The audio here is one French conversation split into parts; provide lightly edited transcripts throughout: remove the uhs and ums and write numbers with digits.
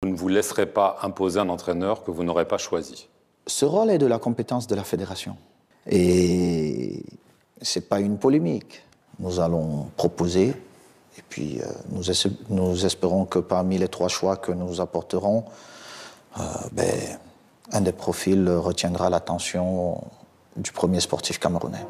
Vous ne vous laisserez pas imposer un entraîneur que vous n'aurez pas choisi. Ce rôle est de la compétence de la fédération. Et ce n'est pas une polémique. Nous allons proposer, et puis nous espérons que parmi les 3 choix que nous apporterons, un des profils retiendra l'attention du premier sportif camerounais.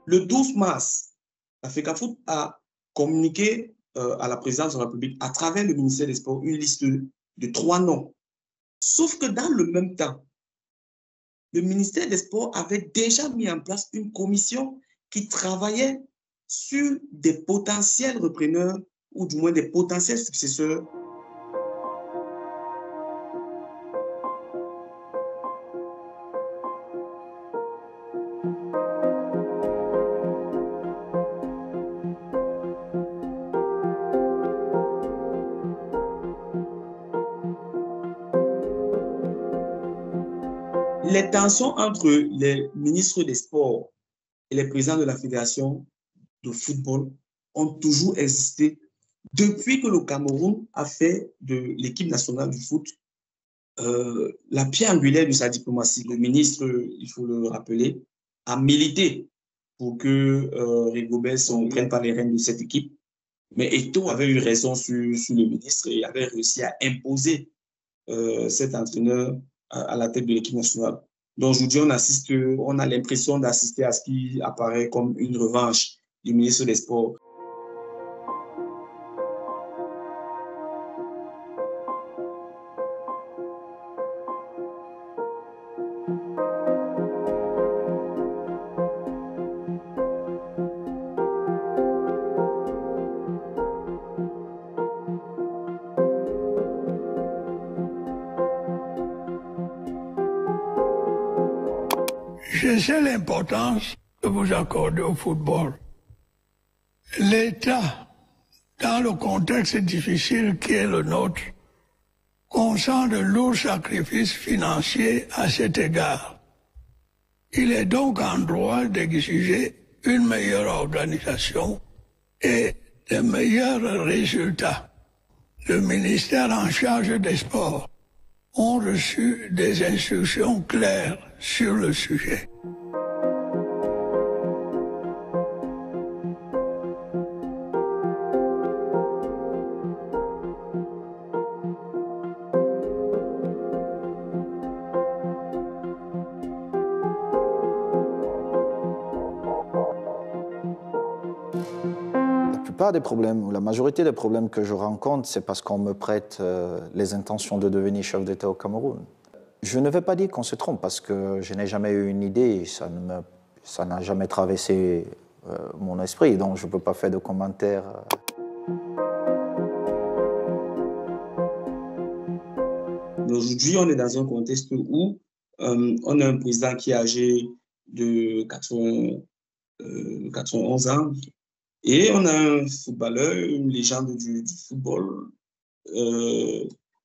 Le 12 mars, la FECAFOOT a communiqué à la présidence de la République, à travers le ministère des Sports, une liste de 3 noms. Sauf que dans le même temps, le ministère des Sports avait déjà mis en place une commission qui travaillait sur des potentiels repreneurs ou du moins des potentiels successeurs. Les tensions entre les ministres des Sports et les présidents de la Fédération de football ont toujours existé depuis que le Cameroun a fait de l'équipe nationale du foot la pierre angulaire de sa diplomatie. Le ministre, il faut le rappeler, a milité pour que Rigobert ne prenne pas les rênes de cette équipe. Mais Eto'o avait eu raison sur le ministre et avait réussi à imposer cet entraîneur à la tête de l'équipe nationale. Donc aujourd'hui, on a l'impression d'assister à ce qui apparaît comme une revanche du ministre des Sports. Je sais l'importance que vous accordez au football. L'État, dans le contexte difficile qui est le nôtre, consent de lourds sacrifices financiers à cet égard. Il est donc en droit d'exiger une meilleure organisation et de meilleurs résultats. Le ministère en charge des sports ont reçu des instructions claires sur le sujet. La plupart des problèmes, ou la majorité des problèmes que je rencontre, c'est parce qu'on me prête les intentions de devenir chef d'État au Cameroun. Je ne vais pas dire qu'on se trompe, parce que je n'ai jamais eu une idée, ça n'a jamais traversé mon esprit, donc je ne peux pas faire de commentaires. Aujourd'hui, on est dans un contexte où on a un président qui est âgé de 91 ans et on a un footballeur, une légende du football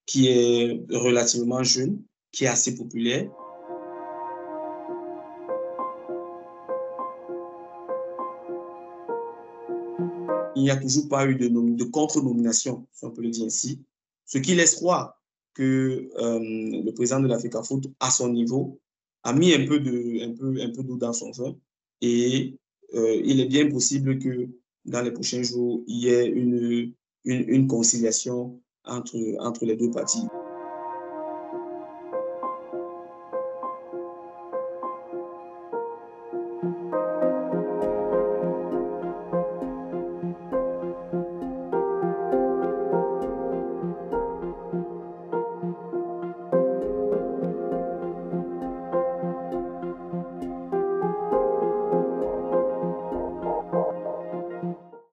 qui est relativement jeune, qui est assez populaire. Il n'y a toujours pas eu de contre-nomination, si on peut le dire ainsi, ce qui laisse croire que le président de la FECAFOOT, à son niveau, a mis un peu d'eau dans son vin et il est bien possible que dans les prochains jours, il y ait une conciliation entre les deux parties.